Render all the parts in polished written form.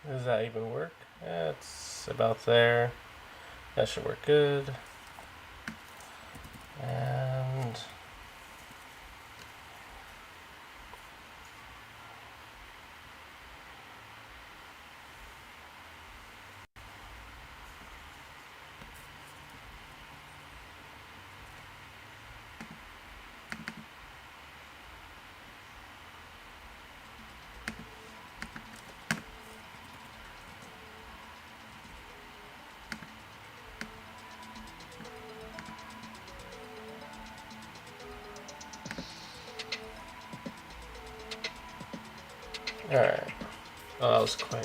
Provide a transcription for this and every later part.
Does that even work? It's about there. That should work good. And alright. Oh, that was quick.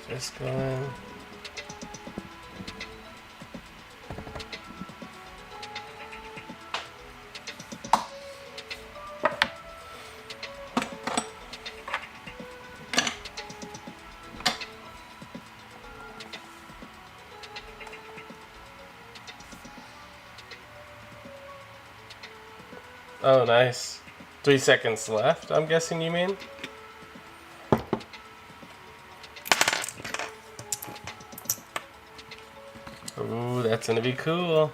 Just going. Oh, nice. 3 seconds left, I'm guessing you mean? Ooh, that's gonna be cool.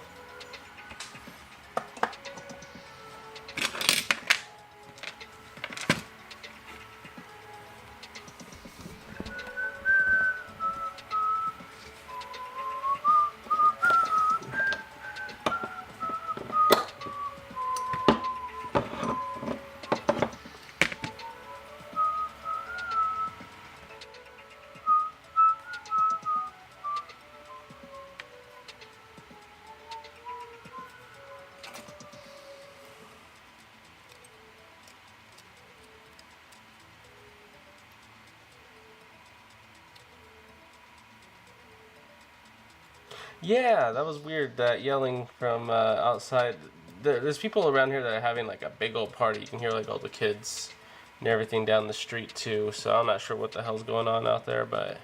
Yeah, that was weird. That yelling from outside. There's people around here that are having like a big old party. You can hear like all the kids and everything down the street too. So I'm not sure what the hell's going on out there. But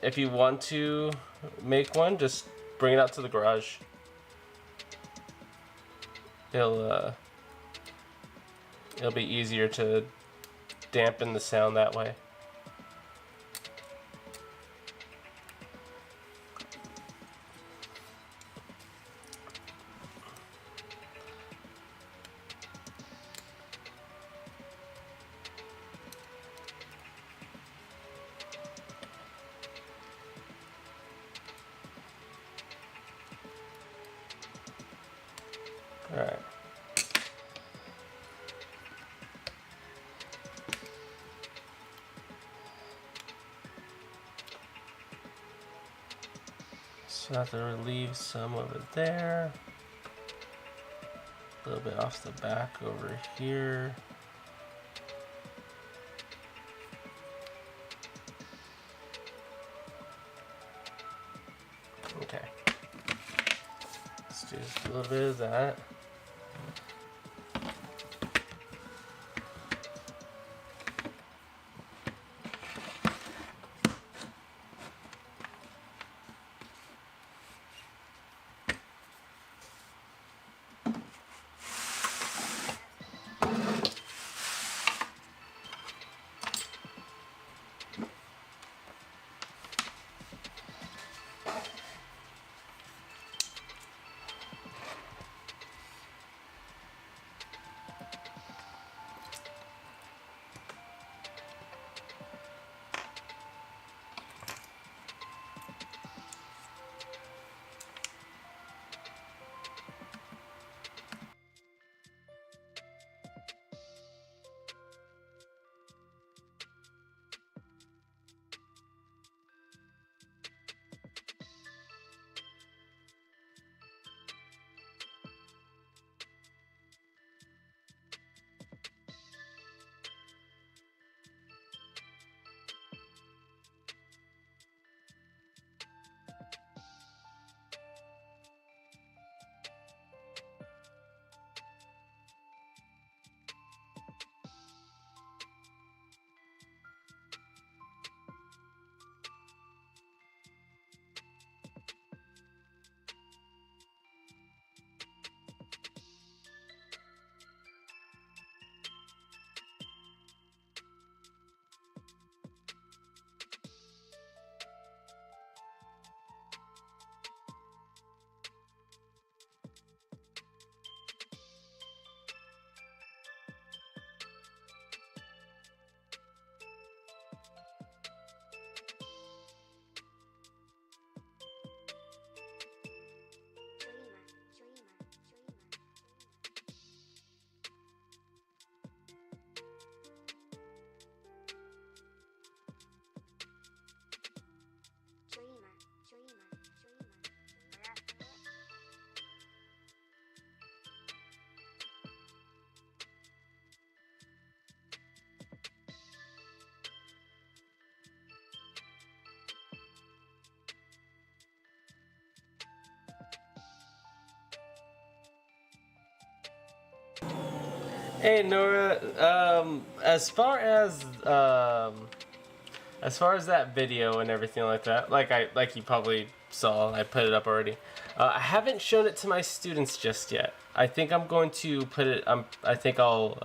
if you want to make one, just bring it out to the garage. It'll it'll be easier to dampen the sound that way. All right. So I have to relieve some over there. A little bit off the back over here. Okay. Let's do just a little bit of that. Hey Nora, as far as that video and everything like that, like you probably saw, I put it up already. I haven't shown it to my students just yet. I think I'm going to put it. I think I'll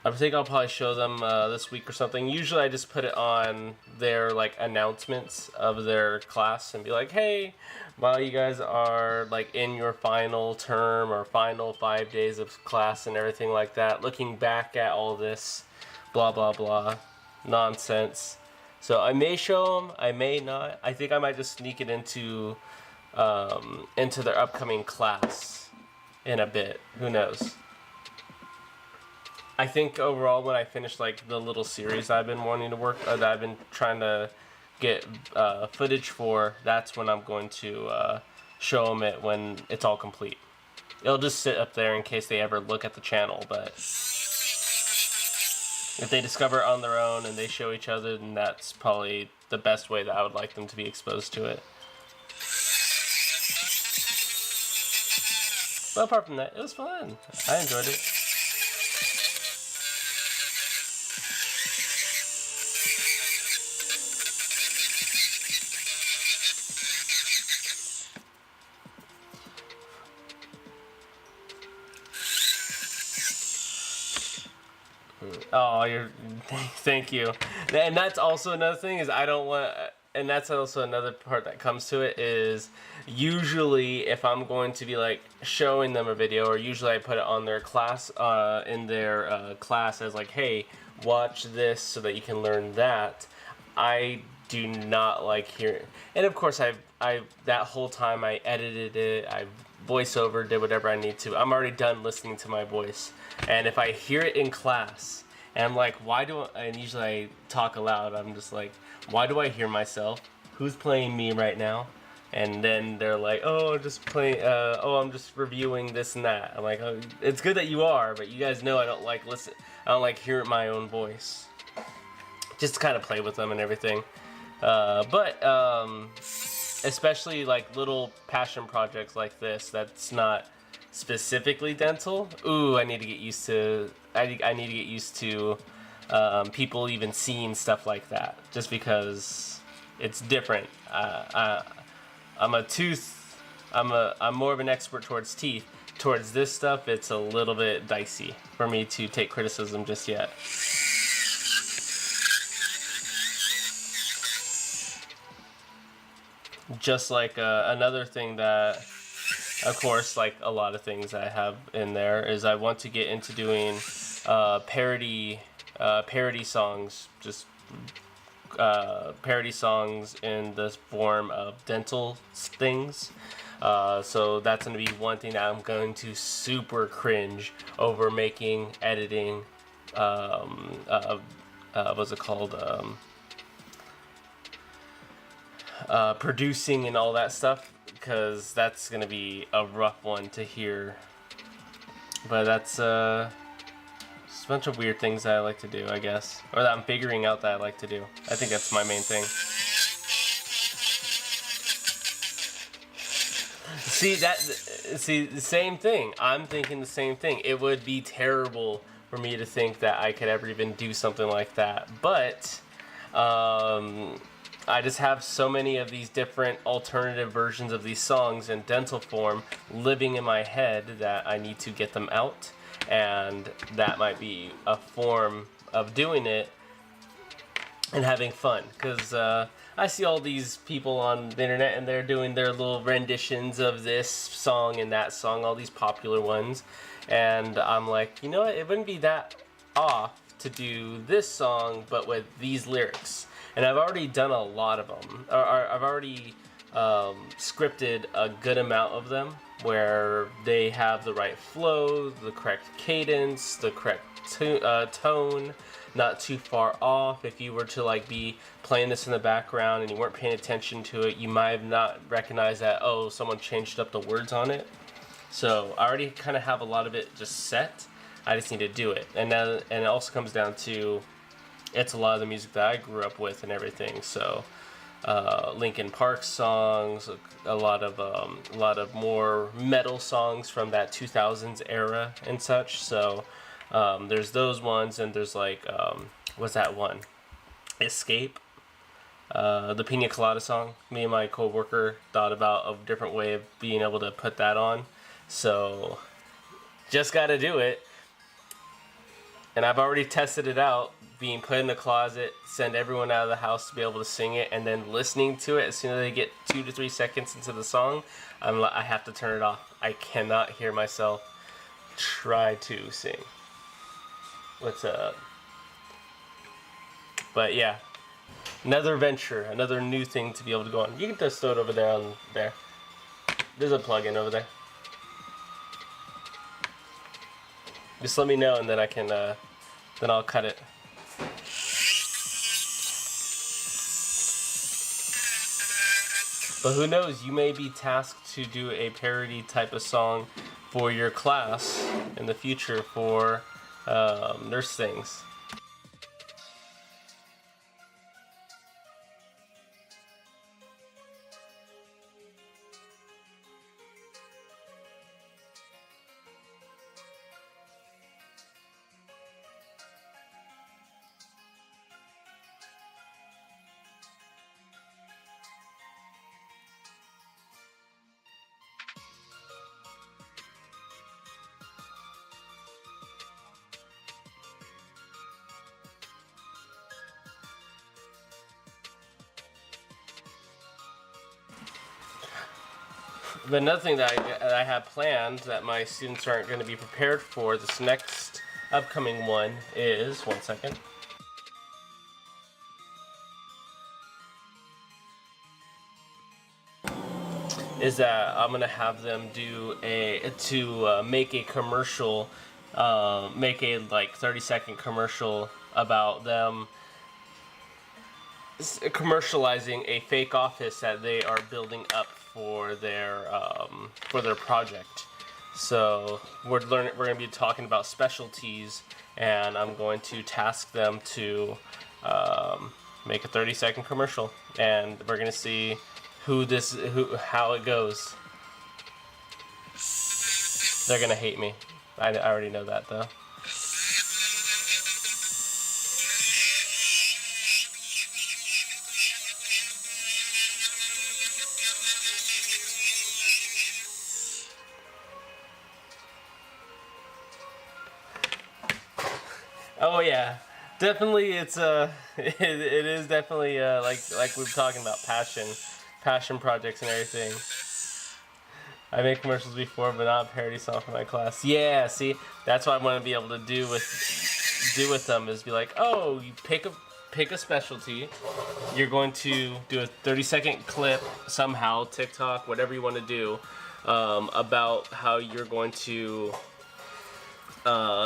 probably show them this week or something. Usually, I just put it on their like announcements of their class and be like, "Hey, while you guys are like in your final term or final 5 days of class and everything like that, looking back at all this, blah blah blah, nonsense." So I may show them, I may not. I think I might just sneak it into their upcoming class in a bit. Who knows? I think overall, when I finish like the little series I've been wanting to work, that I've been trying to get footage for, that's when I'm going to show them it when it's all complete. It'll just sit up there in case they ever look at the channel, but if they discover it on their own and they show each other, then that's probably the best way that I would like them to be exposed to it. But apart from that, it was fun. I enjoyed it. Oh, thank you. And that's also another thing is I don't want, and that's also another part that comes to it is usually if I'm going to be like showing them a video, or usually I put it on their class, in their class as like, hey, watch this so that you can learn that. I do not like hearing, and of course I that whole time I edited it, I voiceover, did whatever I need to. I'm already done listening to my voice. And if I hear it in class, and I'm like, and usually I talk aloud, I'm just like, why do I hear myself? Who's playing me right now? And then they're like, oh, I'm just playing, I'm just reviewing this and that. I'm like, oh, it's good that you are, but you guys know I don't like hearing my own voice. Just to kind of play with them and everything. Especially like little passion projects like this, that's not specifically dental. Ooh, I need to get used to. I need to get used to people even seeing stuff like that, just because it's different. I'm more of an expert towards teeth. Towards this stuff, it's a little bit dicey for me to take criticism just yet. Just like another thing that, of course, like a lot of things I have in there, is I want to get into doing parody songs, just parody songs in the form of dental things. So that's going to be one thing that I'm going to super cringe over making, editing, what's it called? Producing and all that stuff, because that's gonna be a rough one to hear. But that's a bunch of weird things that I like to do, I guess, or that I'm figuring out that I like to do. I think that's my main thing. See the same thing. I'm thinking the same thing. It would be terrible for me to think that I could ever even do something like that, but I just have so many of these different alternative versions of these songs in dental form living in my head that I need to get them out, and that might be a form of doing it and having fun, because I see all these people on the internet and they're doing their little renditions of this song and that song, all these popular ones, and I'm like, you know what, it wouldn't be that off to do this song but with these lyrics. And I've already done a lot of them. I've already scripted a good amount of them where they have the right flow, the correct cadence, the correct tone, not too far off. If you were to like be playing this in the background and you weren't paying attention to it, you might have not recognized that, oh, someone changed up the words on it. So I already kind of have a lot of it just set. I just need to do it. And it also comes down to, it's a lot of the music that I grew up with and everything, so Linkin Park songs, a lot of more metal songs from that 2000s era and such. So there's those ones, and there's like what's that one? Escape, the Pina Colada song. Me and my coworker thought about a different way of being able to put that on. So just got to do it. And I've already tested it out, being put in the closet, send everyone out of the house to be able to sing it, and then listening to it as soon as they get 2 to 3 seconds into the song, I have to turn it off. I cannot hear myself try to sing. What's up? But yeah, another venture, another new thing to be able to go on. You can just throw it over there on there. There's a plug-in over there. Just let me know, and then I can, then I'll cut it. But who knows, you may be tasked to do a parody type of song for your class in the future for nurse things. But another thing that I have planned that my students aren't going to be prepared for this next upcoming one is, one second. Is that I'm going to have them do make a commercial, make a like 30-second commercial about them commercializing a fake office that they are building up for their project. So we're going to be talking about specialties, and I'm going to task them to make a 30-second commercial, and we're going to see how it goes. They're going to hate me. I already know that though. Oh yeah, definitely. It's it is definitely like we were talking about passion projects and everything. I made commercials before, but not a parody song for my class. Yeah, see, that's what I want to be able to do with them is be like, oh, you pick a specialty. You're going to do a 30-second clip somehow, TikTok, whatever you want to do, about how you're going to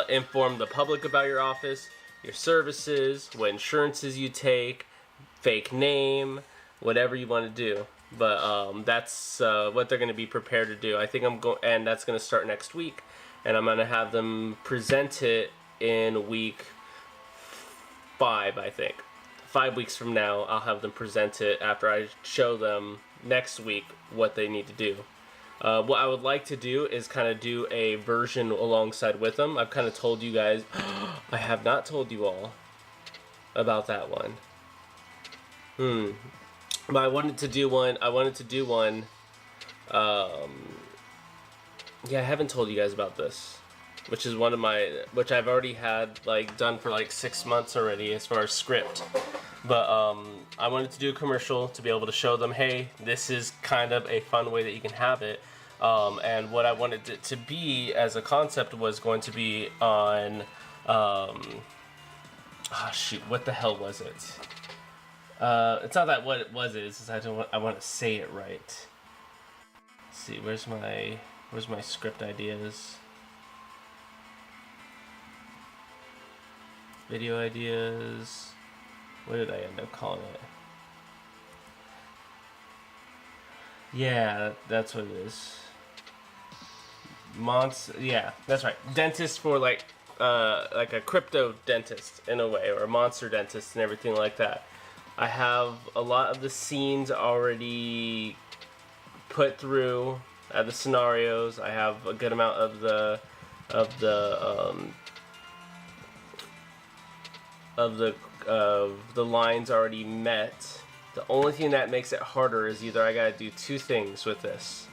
inform the public about your office, your services, what insurances you take, fake name, whatever you want to do. But that's what they're going to be prepared to do. I think and that's going to start next week, and I'm going to have them present it in week 5, I think. 5 weeks from now, I'll have them present it after I show them next week what they need to do. What I would like to do is kind of do a version alongside with them. I've kind of told you guys. I have not told you all about that one. But I wanted to do one. Yeah, I haven't told you guys about this, which is which I've already had like done for like 6 months already as far as script. But I wanted to do a commercial to be able to show them, hey, this is kind of a fun way that you can have it. And what I wanted it to be as a concept was going to be on, what the hell was it? It's not that what it was. It's just I want to say it right. Let's see, where's my script ideas? Video ideas. What did I end up calling it? Yeah, that's what it is. Yeah, that's right. Dentist for like a crypto dentist in a way, or a monster dentist and everything like that. I have a lot of the scenes already put through, the scenarios. I have a good amount of the lines already met. The only thing that makes it harder is either I gotta do two things with this.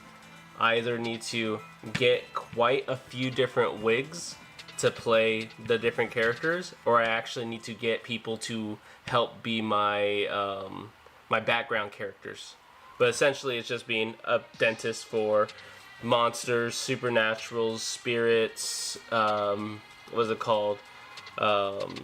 I either need to get quite a few different wigs to play the different characters, or I actually need to get people to help be my background characters. But essentially, it's just being a dentist for monsters, supernaturals, spirits. What is it called? Um,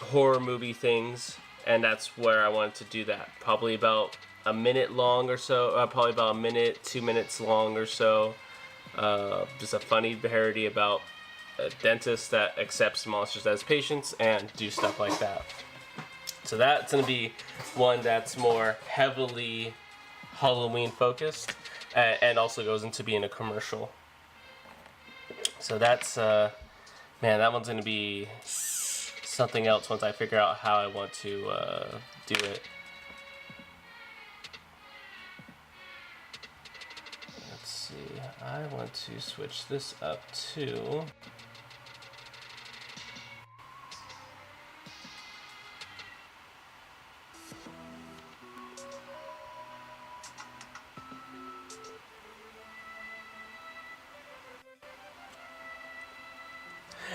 Horror movie things, and that's where I wanted to do that. Probably about a minute long or so. Probably about a minute, 2 minutes long or so. Just a funny parody about a dentist that accepts monsters as patients and do stuff like that. So that's gonna be one that's more heavily Halloween focused, and also goes into being a commercial. So that's man, that one's gonna be something else once I figure out how I want to do it. Let's see. I want to switch this up to.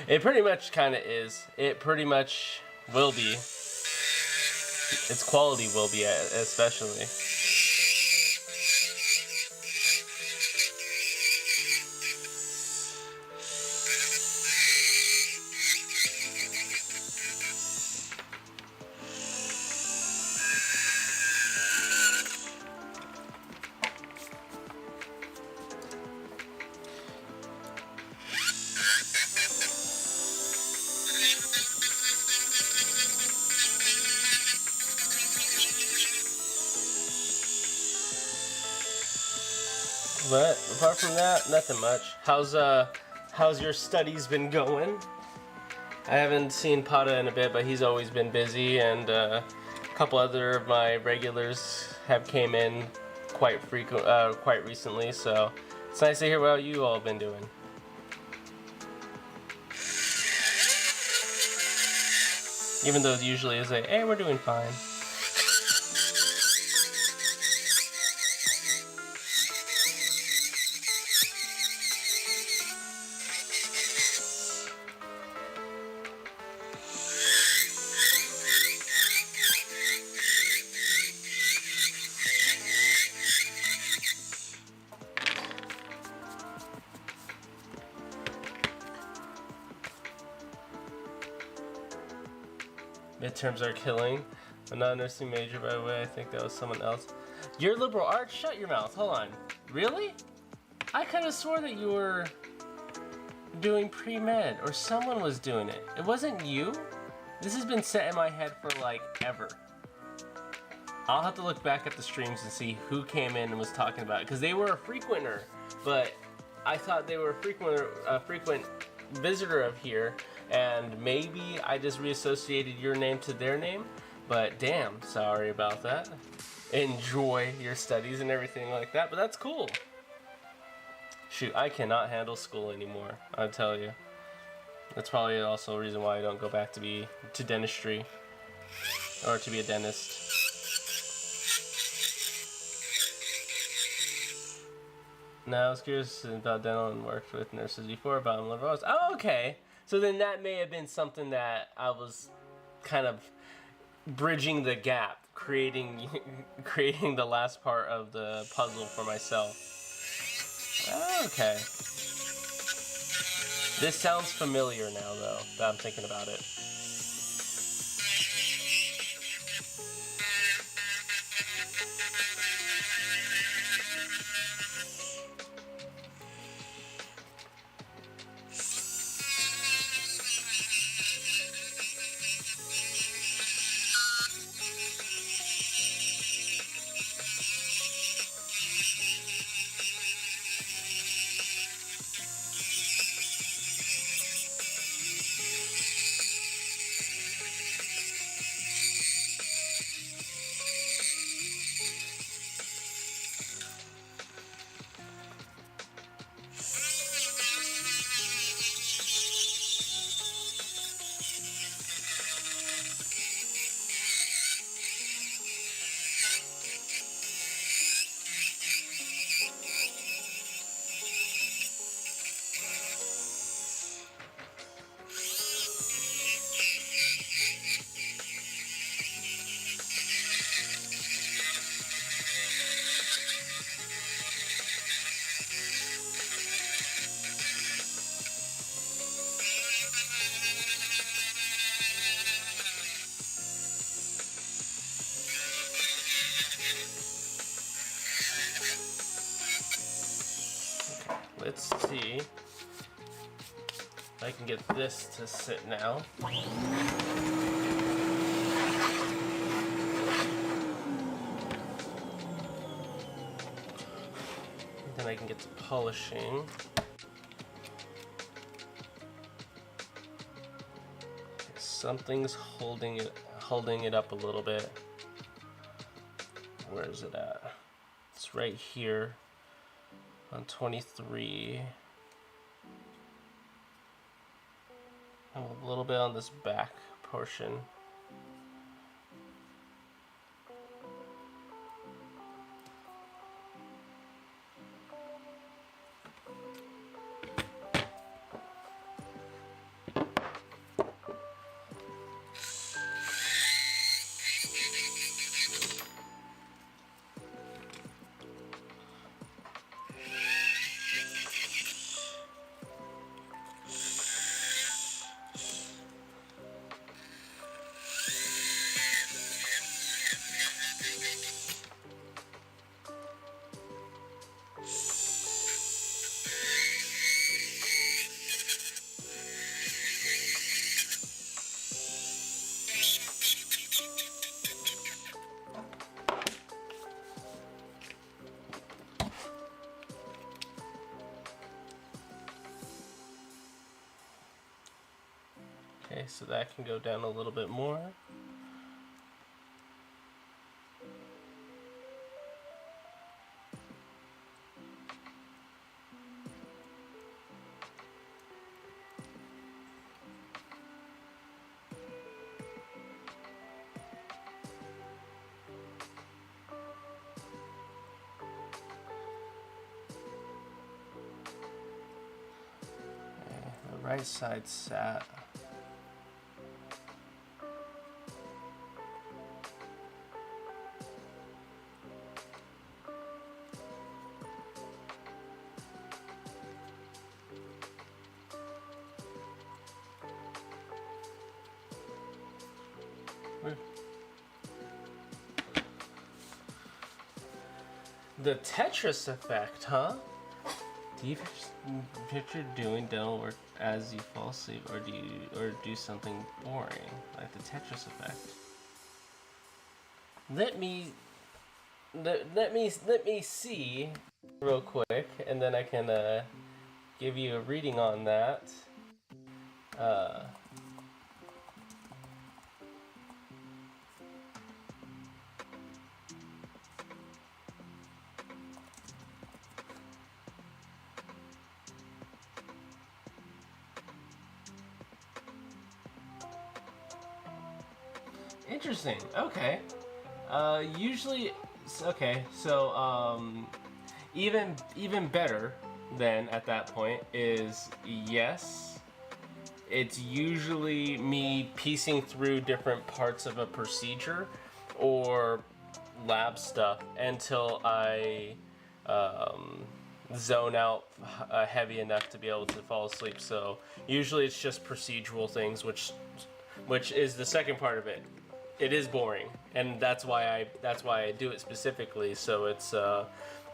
It pretty much kind of is. It pretty much will be. Its quality will be, especially. But apart from that, nothing much. How's your studies been going? I haven't seen Pata in a bit, but he's always been busy, and a couple other of my regulars have came in quite recently. So it's nice to hear what you all have been doing. Even though usually it's like, hey, we're doing fine. Midterms are killing. I'm not a nursing major, by the way. I think that was someone else. You're liberal arts? Shut your mouth. Hold on. Really? I kind of swore that you were doing pre-med, or someone was doing it. It wasn't you? This has been set in my head for like ever. I'll have to look back at the streams and see who came in and was talking about it, because they were a frequenter, but I thought they were a frequent visitor of here, and maybe I just reassociated your name to their name, but damn, sorry about that. Enjoy your studies and everything like that, but that's cool. Shoot, I cannot handle school anymore, I tell you. That's probably also a reason why I don't go back to dentistry, or to be a dentist. Now, I was curious about dental and worked with nurses before about liberal arts. Oh, okay. So then that may have been something that I was kind of bridging the gap, creating the last part of the puzzle for myself. Okay. This sounds familiar now, though, that I'm thinking about it. let's see if I can get this to sit now. Then I can get to polishing. Something's holding it up a little bit. Where is it at? It's right here on 23. And a little bit on this back portion. Okay, so that can go down a little bit more. The right side sat. The Tetris effect, huh? Do you picture doing dental work as you fall asleep, or do something boring like the Tetris effect? Let me see real quick, and then I can give you a reading on that. Interesting. Okay. Usually, okay. So even better than at that point is yes. It's usually me piecing through different parts of a procedure or lab stuff until I zone out heavy enough to be able to fall asleep. So usually it's just procedural things, which is the second part of it. It is boring, and that's why I do it specifically. So it's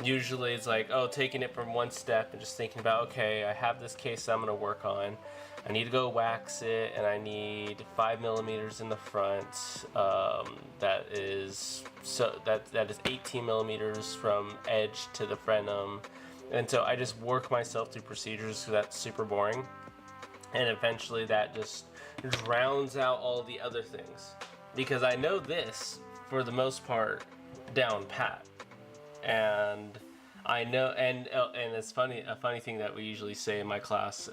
usually it's like, oh, taking it from one step and just thinking about, okay, I have this case I'm gonna work on. I need to go wax it, and I need 5 millimeters in the front. That is 18 millimeters from edge to the frenum, and so I just work myself through procedures because that's super boring, and eventually that just drowns out all the other things. Because I know this, for the most part, down pat. And I know, and it's funny, a funny thing that we usually say in my class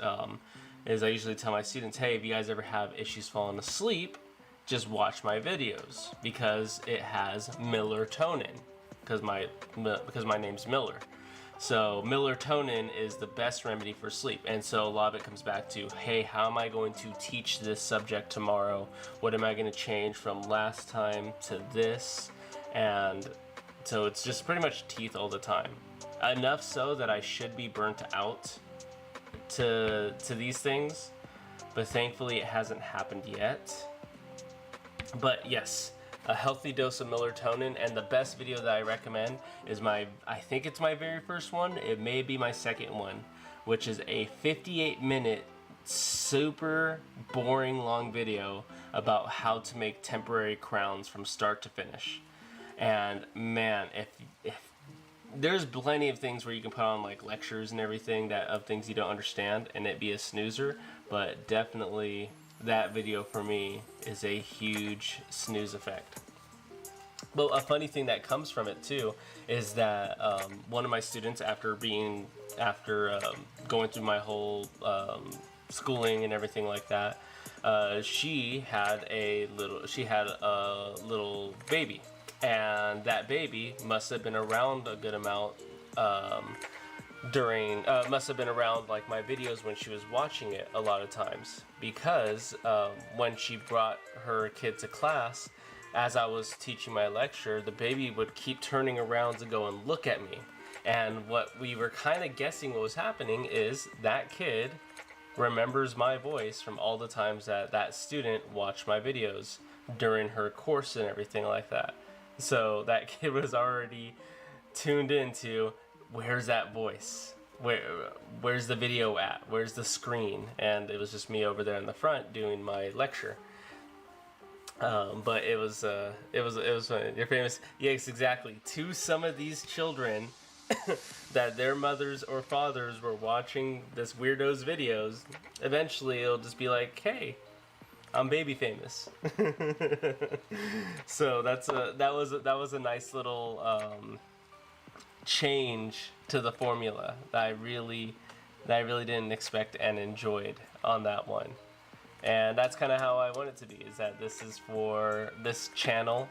is I usually tell my students, hey, if you guys ever have issues falling asleep, just watch my videos, because it has melatonin, because my name's Miller. So melatonin is the best remedy for sleep, and so a lot of it comes back to, hey, how am I going to teach this subject tomorrow? What am I going to change from last time to this? And so it's just pretty much teeth all the time. Enough so that I should be burnt out to these things, but thankfully it hasn't happened yet. But yes, a healthy dose of melatonin, and the best video that I recommend is I think it's my very first one, it may be my second one, which is a 58-minute super boring long video about how to make temporary crowns from start to finish. And man, if there's plenty of things where you can put on like lectures and everything that of things you don't understand and it be a snoozer, but definitely that video for me is a huge snooze effect. But a funny thing that comes from it too is that one of my students, after going through my whole schooling and everything like that, she had a little baby, and that baby must have been around a good amount must have been around like my videos when she was watching it a lot of times, because when she brought her kid to class, as I was teaching my lecture, the baby would keep turning around to go and look at me. And what we were kind of guessing what was happening is that kid remembers my voice from all the times that that student watched my videos during her course and everything like that. So that kid was already tuned into, where's that voice? Where's the video at? Where's the screen? And it was just me over there in the front doing my lecture. But it was funny. You're famous. Yes, exactly. To some of these children that their mothers or fathers were watching this weirdo's videos, eventually it'll just be like, hey, I'm baby famous. So that was a nice little change to the formula that I really didn't expect and enjoyed on that one. And that's kind of how I want it to be, is that this is for this channel,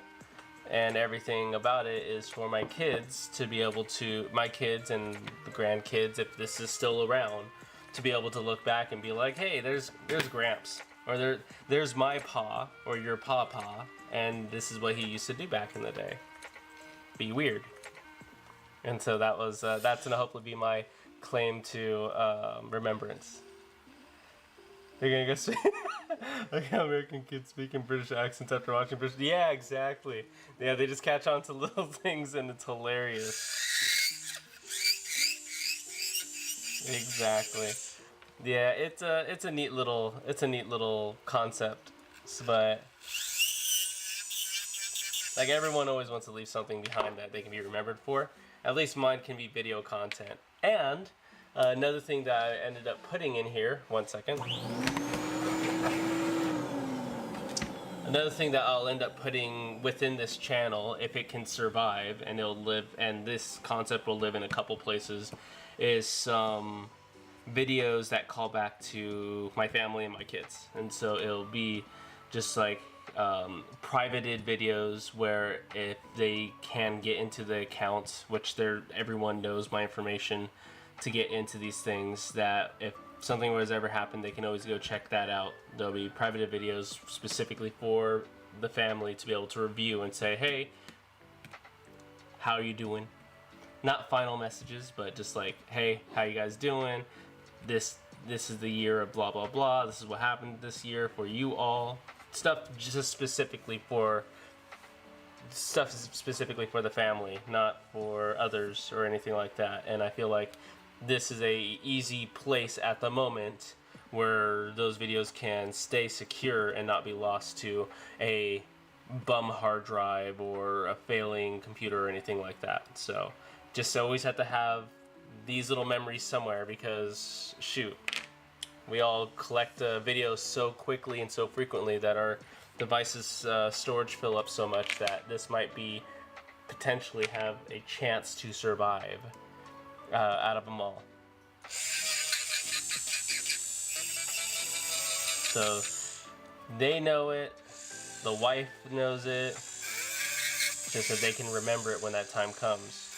and everything about it is for my kids to be able to, my kids and the grandkids, if this is still around, to be able to look back and be like, hey, there's Gramps, or there's my pa, or your papa, and this is what he used to do back in the day. Be weird. And so that's gonna hopefully be my claim to remembrance. They're gonna go see like how American kids speak in British accents after watching British. Yeah, exactly. Yeah, they just catch on to little things and it's hilarious. Exactly. Yeah, it's a neat little concept, but like everyone always wants to leave something behind that they can be remembered for. At least mine can be video content. And another thing that I ended up putting in here, one second. Another thing that I'll end up putting within this channel, if it can survive and it'll live, and this concept will live in a couple places, is some videos that call back to my family and my kids. And so it'll be just like privated videos where if they can get into the accounts, which everyone knows my information to get into these things, that if something was ever happened, they can always go check that out. There'll be private videos specifically for the family to be able to review and say, hey, how are you doing? Not final messages, but just like, hey, how you guys doing? This is the year of blah blah blah. This is what happened this year for you all. Stuff specifically for the family, not for others or anything like that. And I feel like this is a easy place at the moment where those videos can stay secure and not be lost to a bum hard drive or a failing computer or anything like that. So just always have to have these little memories somewhere, because shoot, we all collect videos so quickly and so frequently that our devices storage fill up so much that this might be potentially have a chance to survive out of them all. So they know it, the wife knows it, just so they can remember it when that time comes.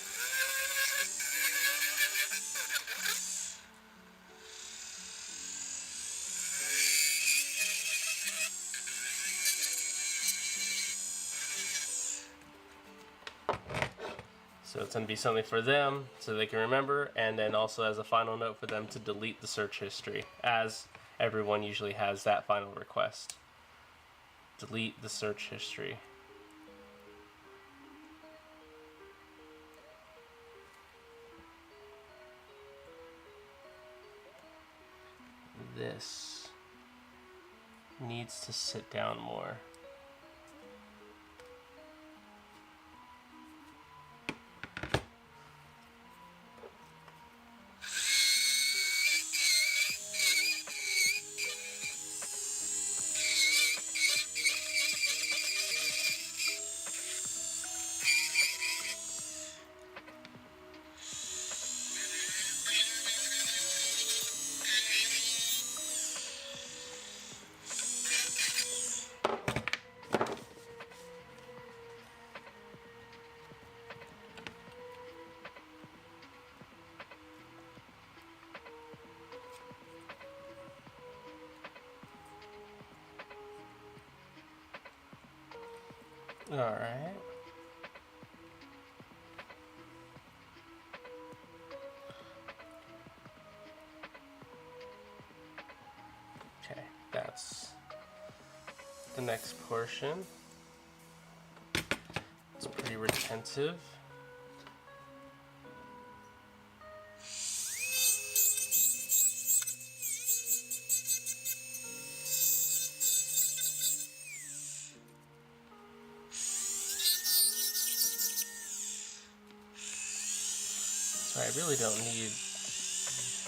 So it's going to be something for them so they can remember, and then also as a final note for them to delete the search history, as everyone usually has that final request. Delete the search history. this needs to sit down more. All right. Okay, that's the next portion. It's pretty retentive. So I really don't need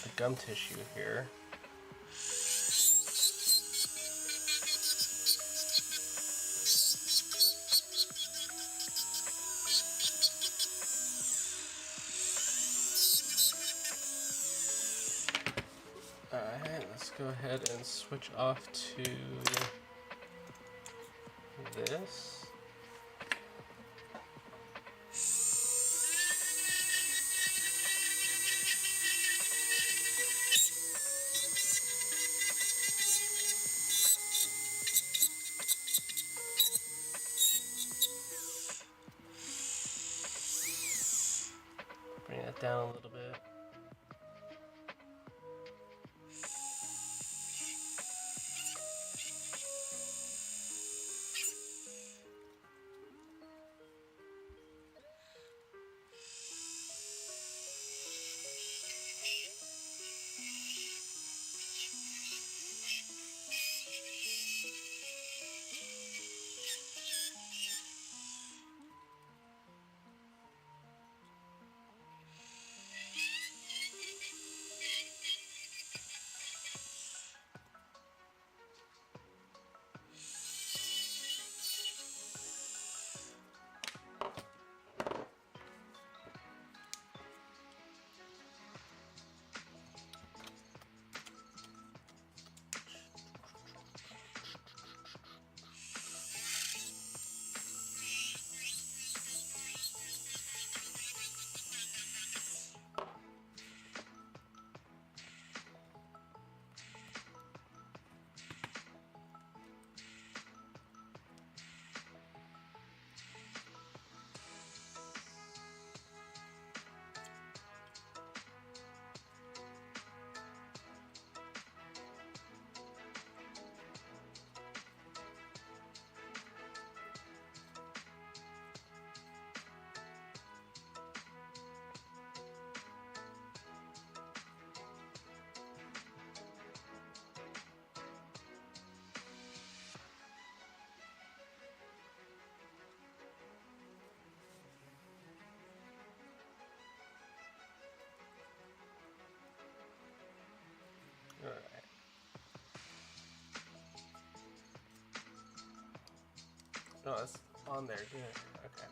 the gum tissue here. Alright, let's go ahead and switch off to this. Bring that down a little bit. Alright. Oh, that's on there, good. Okay.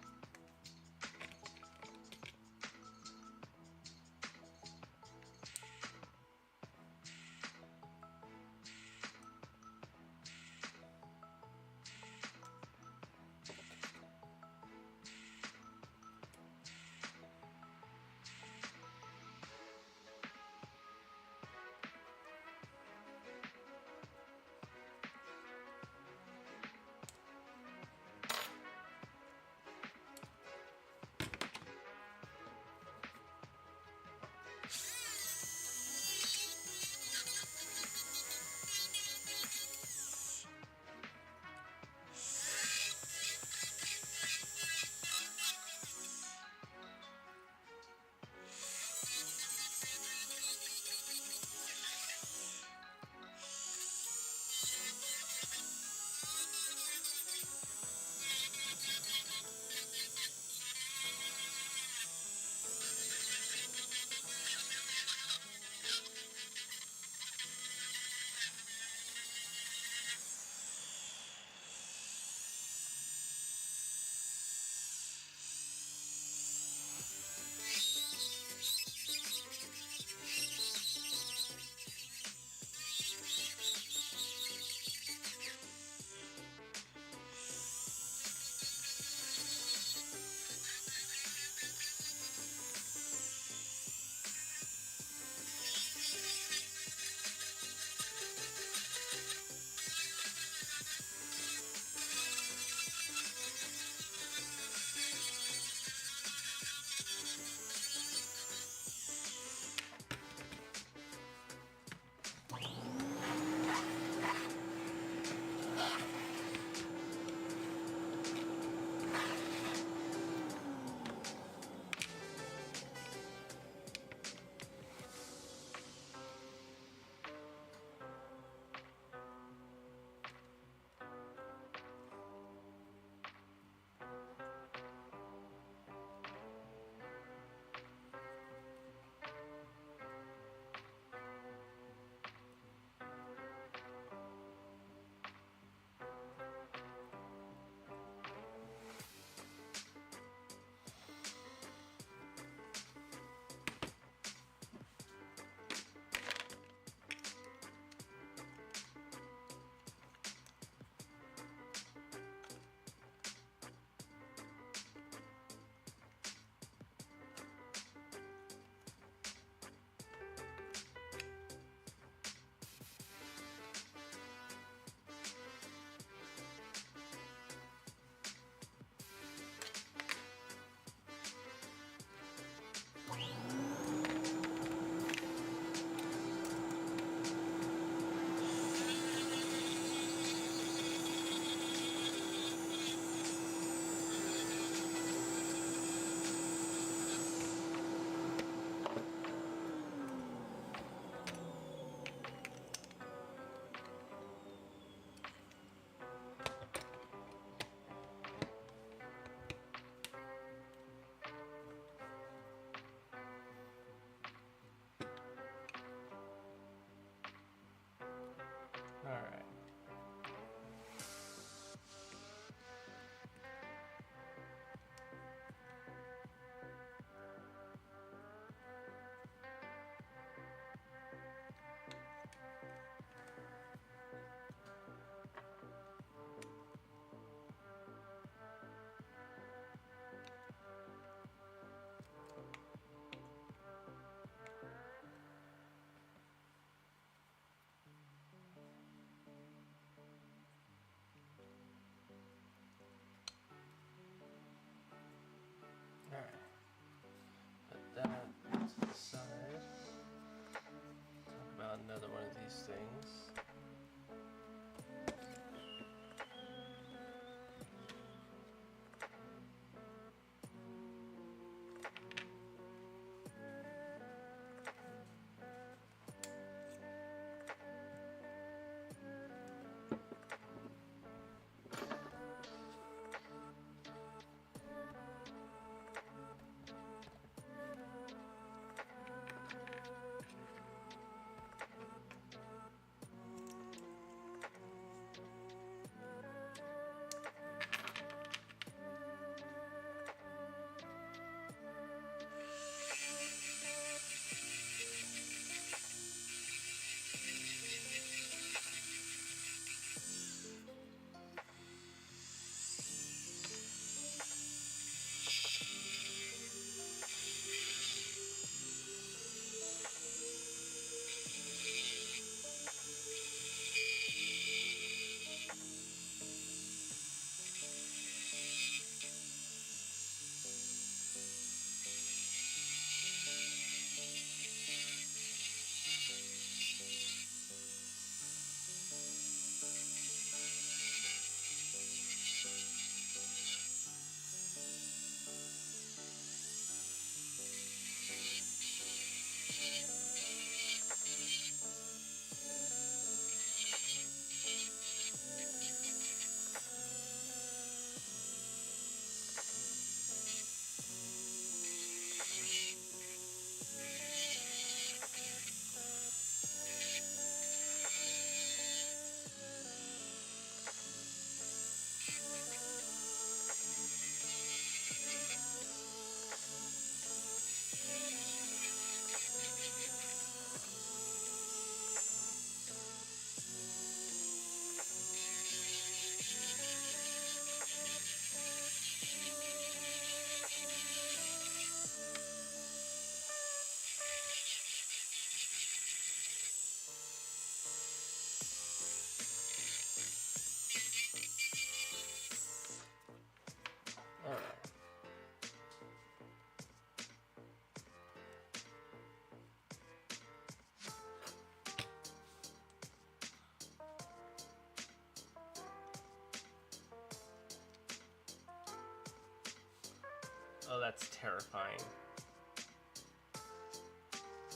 That's terrifying.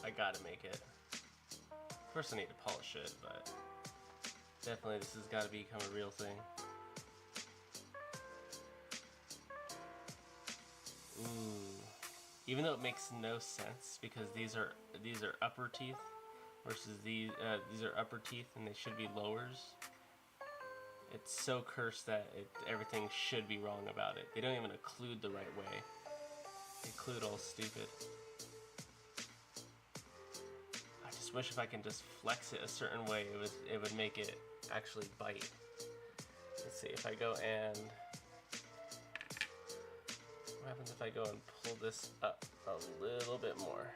I gotta make it. First I need to polish it, but definitely this has gotta become a real thing. Ooh. Even though it makes no sense because these are upper teeth versus these are upper teeth and they should be lowers. It's so cursed that everything should be wrong about it. They don't even occlude the right way. They occlude all stupid. I just wish if I can just flex it a certain way, it would make it actually bite. Let's see if I go and what happens if I go and pull this up a little bit more?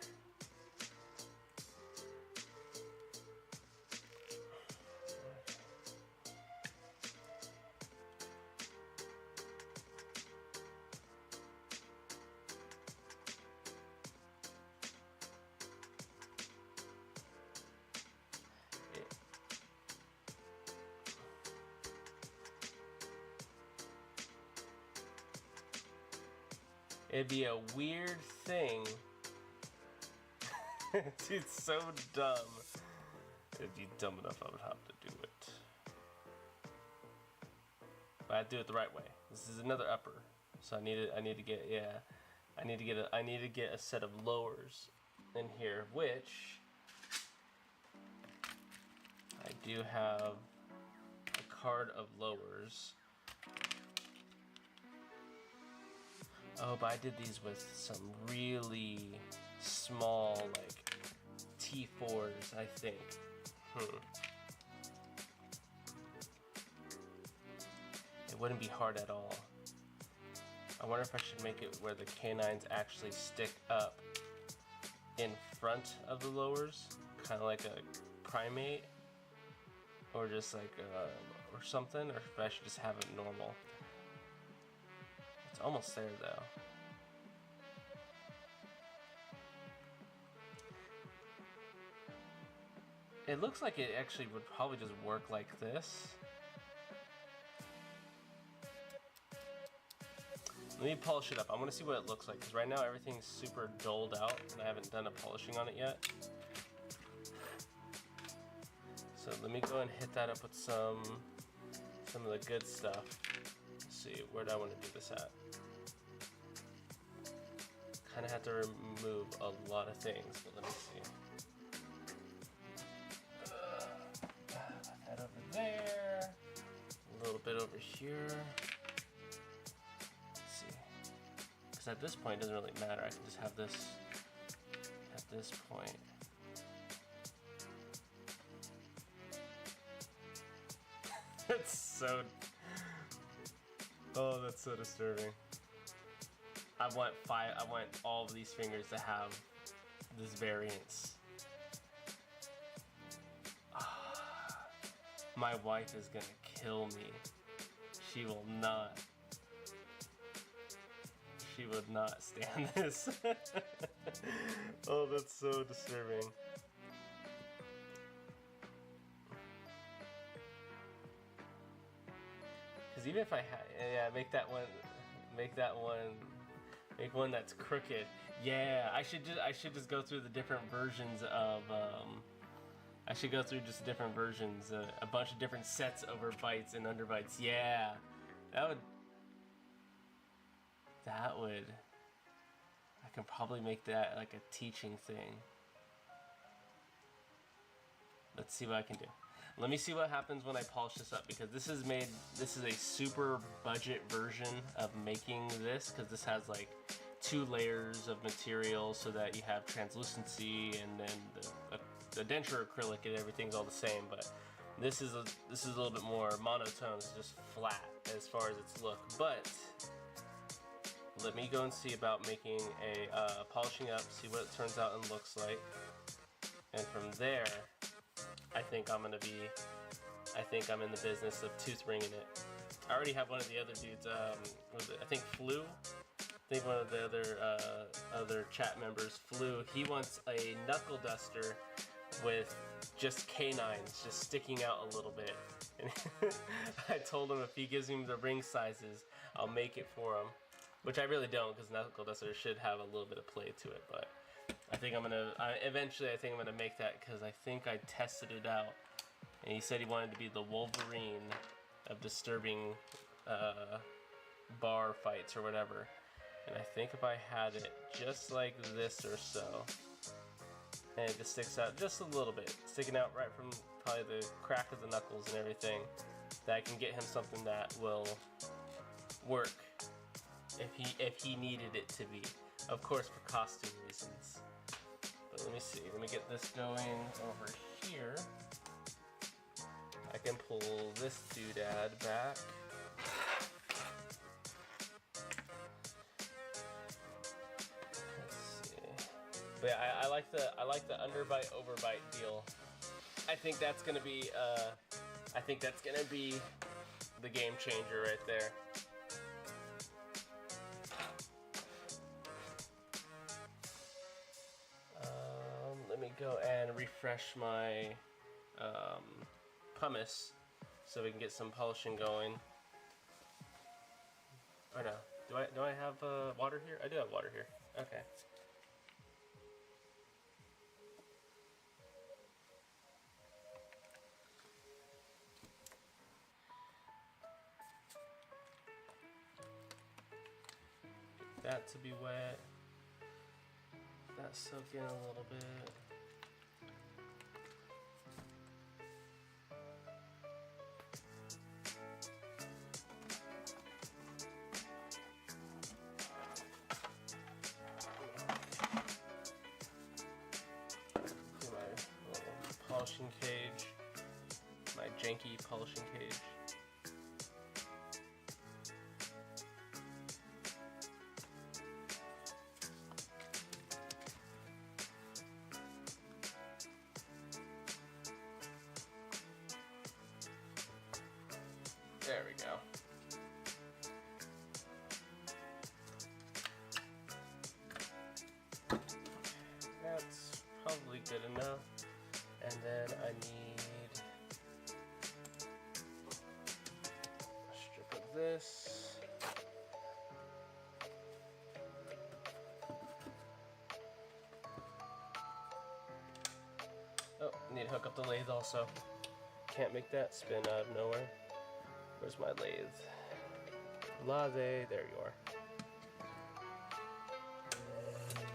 It'd be a weird thing. Dude, so dumb. If you're dumb enough, I would have to do it. But I'd do it the right way. This is another upper, so I need to get a set of lowers in here, which I do have a card of lowers. Oh, but I did these with some really small, like, T4s, I think. It wouldn't be hard at all. I wonder if I should make it where the canines actually stick up in front of the lowers, kind of like a primate, or just like, or something, or if I should just have it normal. It's almost there though. It looks like it actually would probably just work like this. Let me polish it up. I want to see what it looks like because right now everything's super dulled out and I haven't done a polishing on it yet. So let me go and hit that up with some of the good stuff. Let's see, where do I want to do this at? Kind of have to remove a lot of things, but let me see. Put that over there. A little bit over here. Let's see. Because at this point it doesn't really matter. I can just have this at this point. That's so... Oh, that's so disturbing. I want all of these fingers to have this variance. My wife is gonna kill me. She will not. She would not stand this. Oh, that's so disturbing. Because even if I make one that's crooked. Yeah, I should just go through the different versions of I should go through just different versions, a bunch of different sets over bites and underbites. Yeah, that would. I can probably make that like a teaching thing. Let's see what I can do. Let me see what happens when I polish this up because this is a super budget version of making this because this has like 2 layers of material so that you have translucency and then the denture acrylic and everything's all the same, but this is a little bit more monotone. It's just flat as far as its look. But let me go and see about making a polishing up, see what it turns out and looks like, and from there I think I'm in the business of tooth ringing it. I already have one of the other dudes, I think Flu. I think one of the other chat members, Flu, he wants a knuckle duster with just canines just sticking out a little bit. And I told him if he gives me the ring sizes, I'll make it for him. which I really don't, because knuckle duster should have a little bit of play to it. But I think I'm gonna eventually. I think I'm gonna make that because I think I tested it out, and he said he wanted to be the Wolverine of disturbing bar fights or whatever. And I think if I had it just like this or so, and it just sticks out just a little bit, sticking out right from probably the crack of the knuckles and everything, that I can get him something that will work if he needed it to be. Of course, for costume reasons. But let me see. Let me get this going over here. I can pull this doodad back. But yeah, I like the underbite overbite deal. I think that's gonna be the game changer right there. Let me go and refresh my pumice so we can get some polishing going. Or no, do I have water here? I do have water here. Okay. That to be wet. That soak in a little bit. Do my little polishing cage, my janky polishing cage. There we go. That's probably good enough. And then I need a strip of this. Oh, need to hook up the lathe also. Can't make that spin out of nowhere. Where's my lathe? Lathe, there you are. Okay.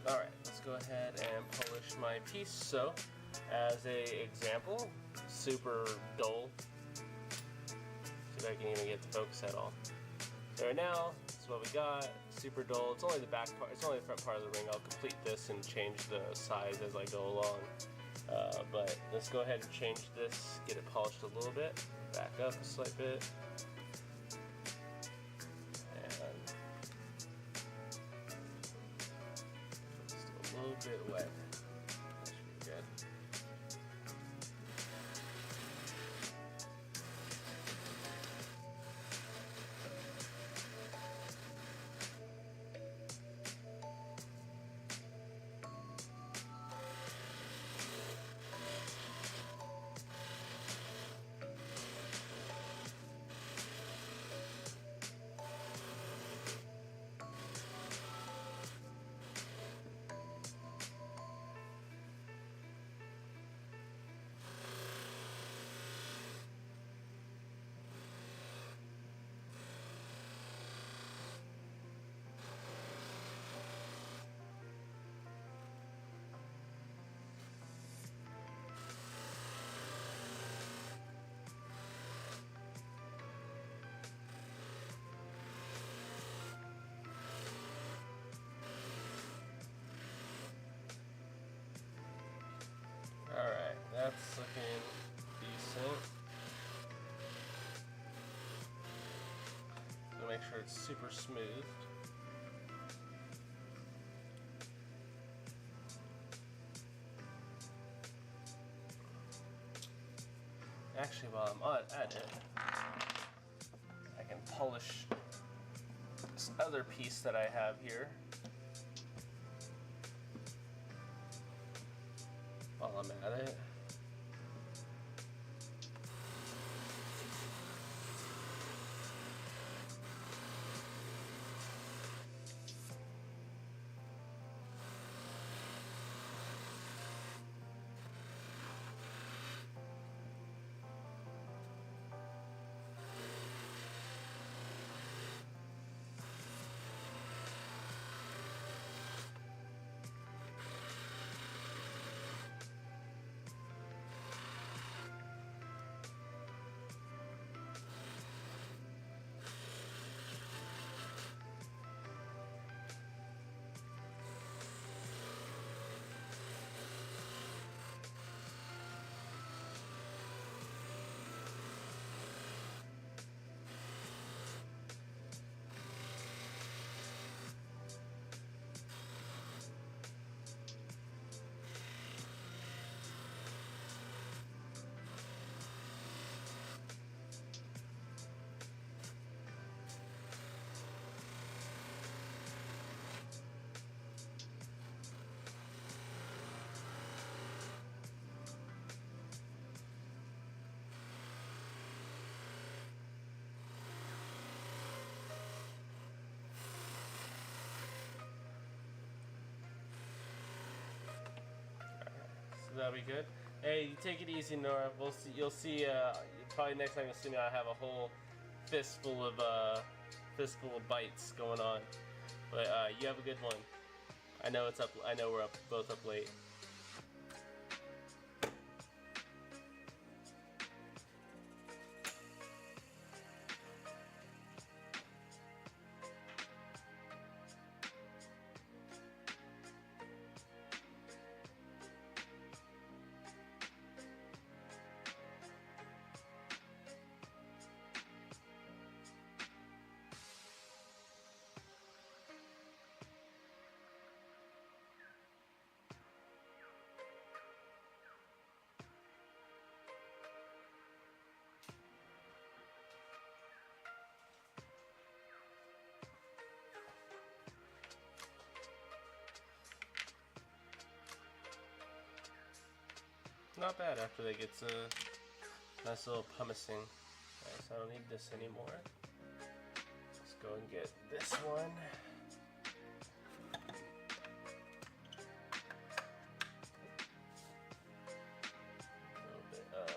Alright, let's go ahead and polish my piece. So, as a example, super dull. See if I can even get the focus at all. So right now, this is what we got. Super dull. It's only the back part. It's only the front part of the ring. I'll complete this and change the size as I go along. But let's go ahead and change this. Get it polished a little bit. Back up a slight bit. And just a little bit wet. That should be good. Alright, that's looking decent. So make sure it's super smooth. Actually, while I'm at it, I can polish this other piece that I have here. while I'm at it. So that'll be good. Hey, you take it easy, Nora. We'll see. You'll see. Probably next time you'll see me, I have a whole fistful of bites going on. But you have a good one. I know it's up. I know we're both up late. Not bad after they get a nice little pumicing. Alright, so I don't need this anymore. Let's go and get this one. A little bit of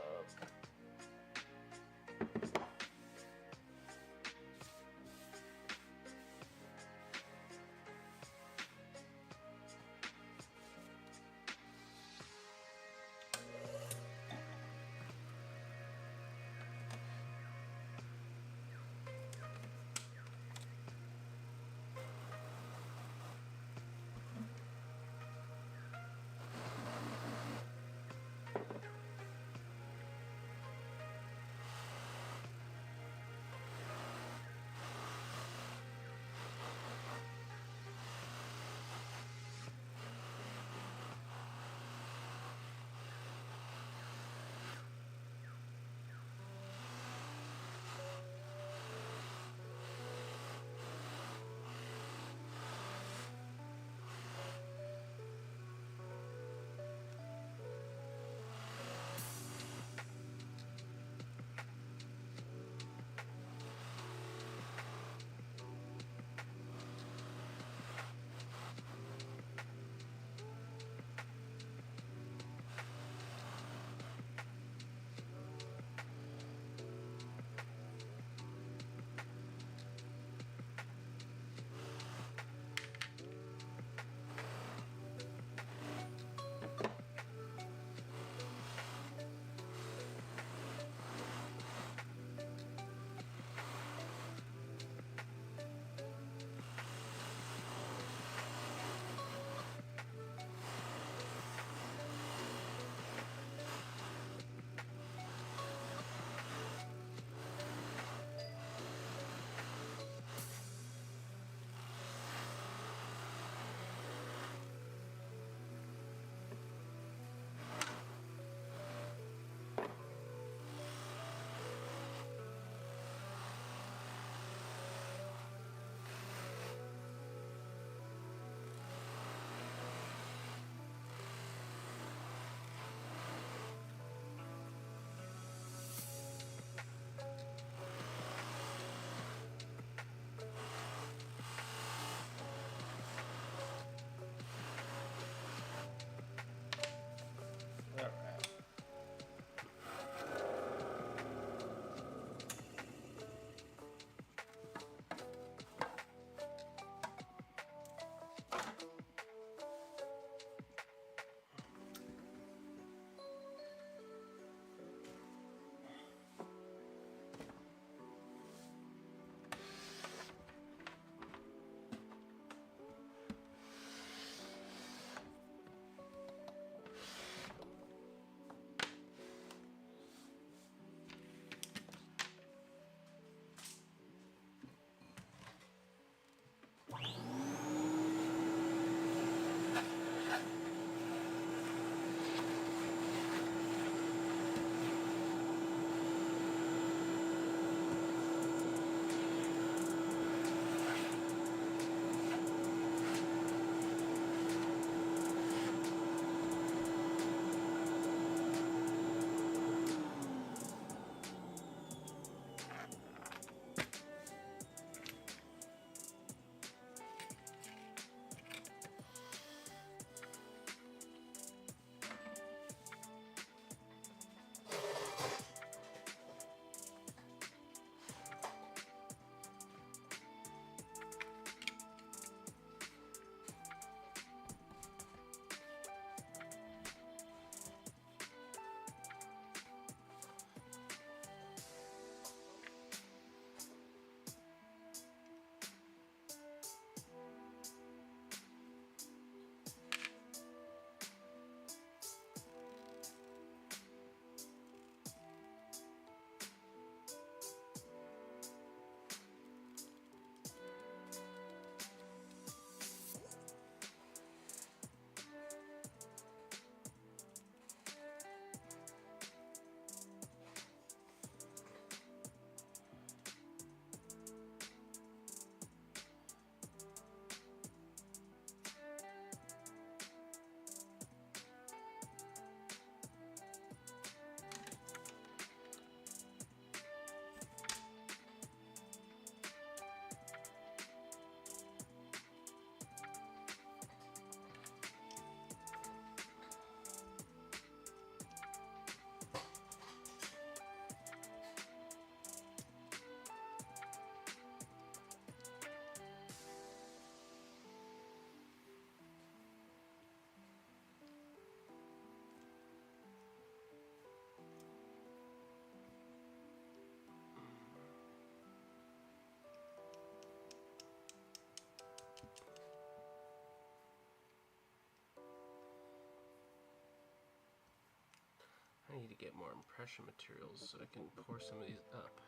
need to get more impression materials so I can pour some of these up.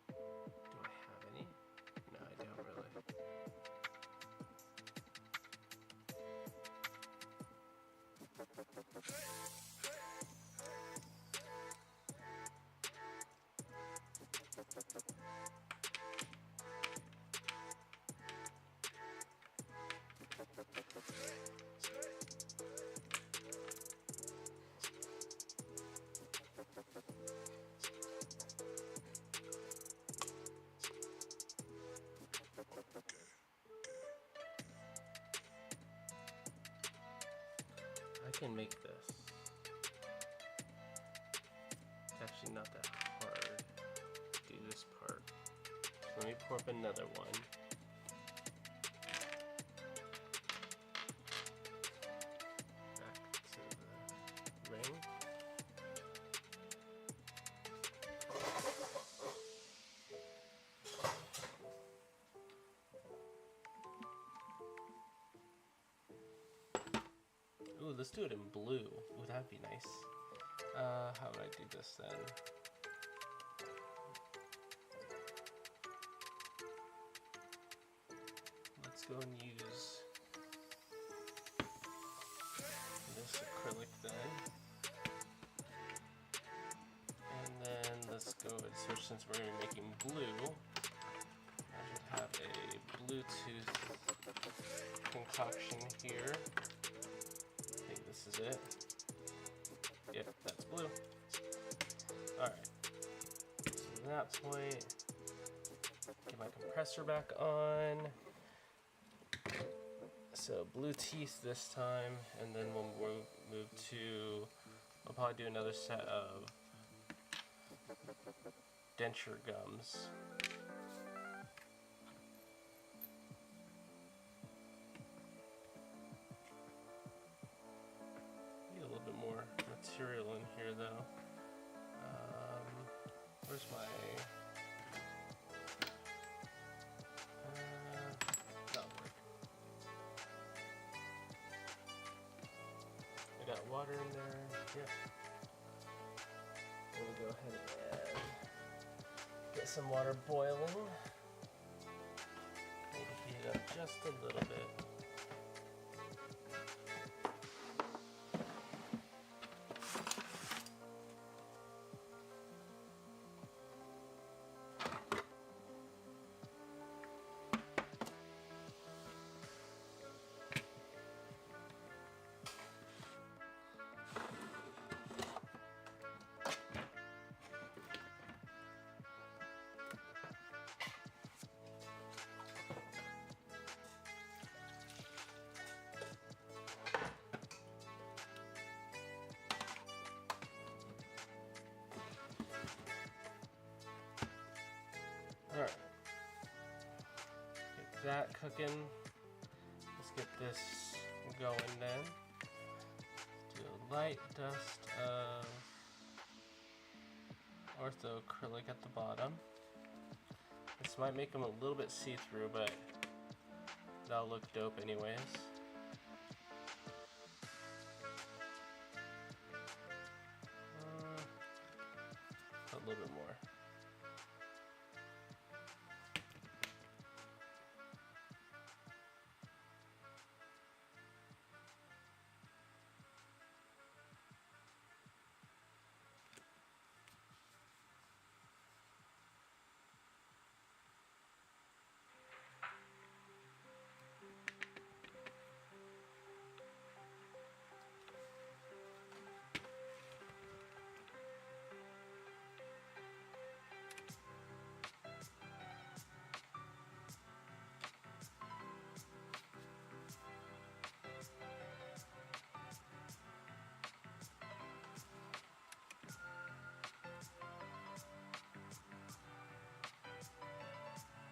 Do I have any? No, I don't really. I can make this. It's actually not that hard to do this part. So let me pour up another one. Back to the ring. Ooh, let's do it in blue. Ooh, that'd be nice. How would I do this then? Let's go and use this acrylic then. And then let's go and switch, since we're going to be making blue. I should have a Bluetooth concoction here. I think this is it. Yep, that's blue. Alright. So at that point, get my compressor back on. So blue teeth this time, and then we'll move to, I'll probably do another set of denture gums. Need a little bit more material in here though. Where's my... that'll work. I got water in there. Yep. I'm gonna go ahead and get some water boiling. Need to heat it up just a little bit. Alright, get that cooking. Let's get this going then. Do a light dust of ortho acrylic at the bottom. This might make them a little bit see-through, but that'll look dope anyways. A little bit more.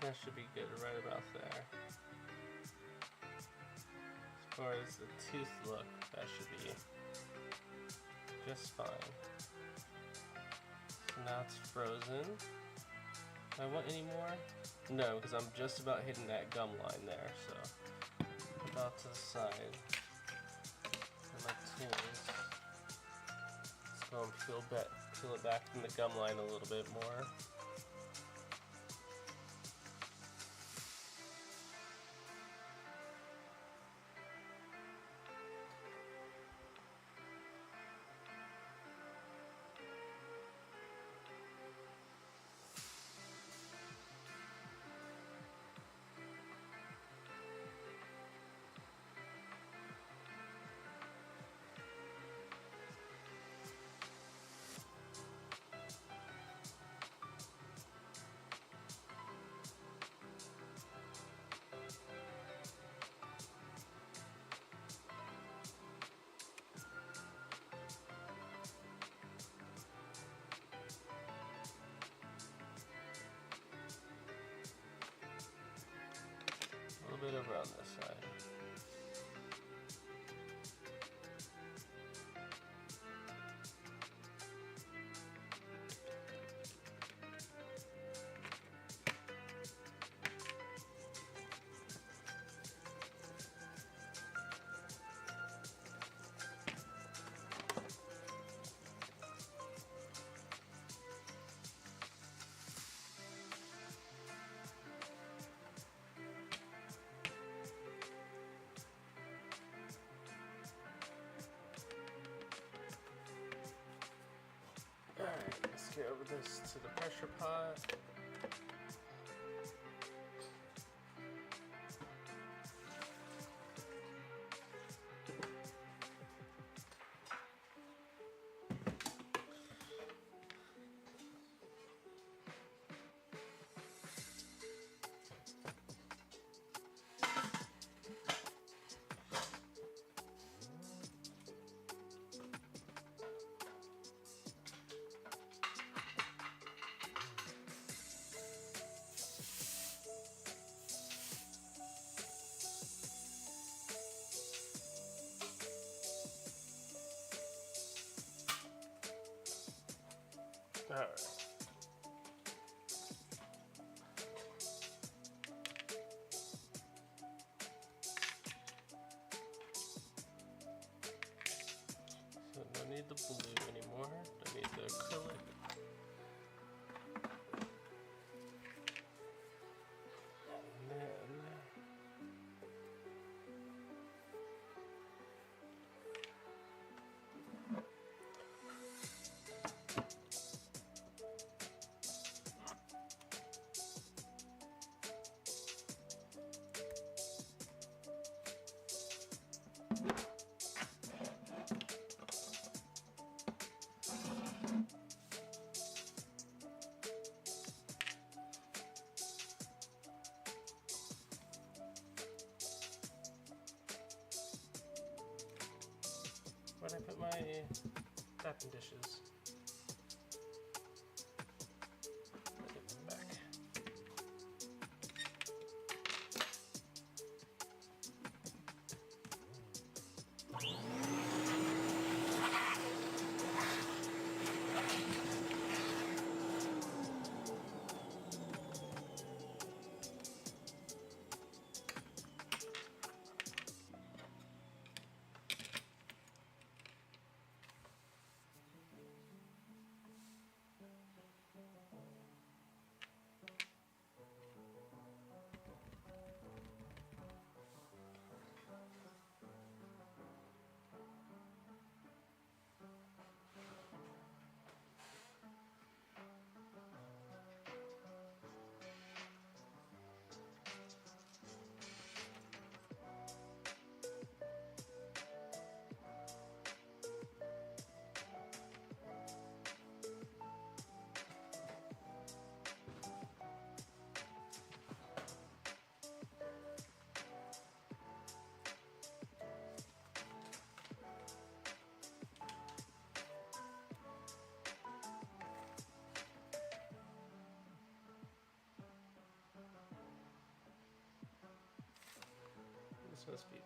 That should be good right about there. As far as the tooth look, that should be just fine. So now it's frozen. Do I want any more? No, because I'm just about hitting that gum line there, so about to the side. And my tools. go and peel it back from the gum line a little bit more. A little bit over on this side. Alright, let's get over this to the pressure pot. Alright. So don't need the blue anymore. Don't need the acrylic. And then where'd I put my tapping dishes? I'll get them back. This must be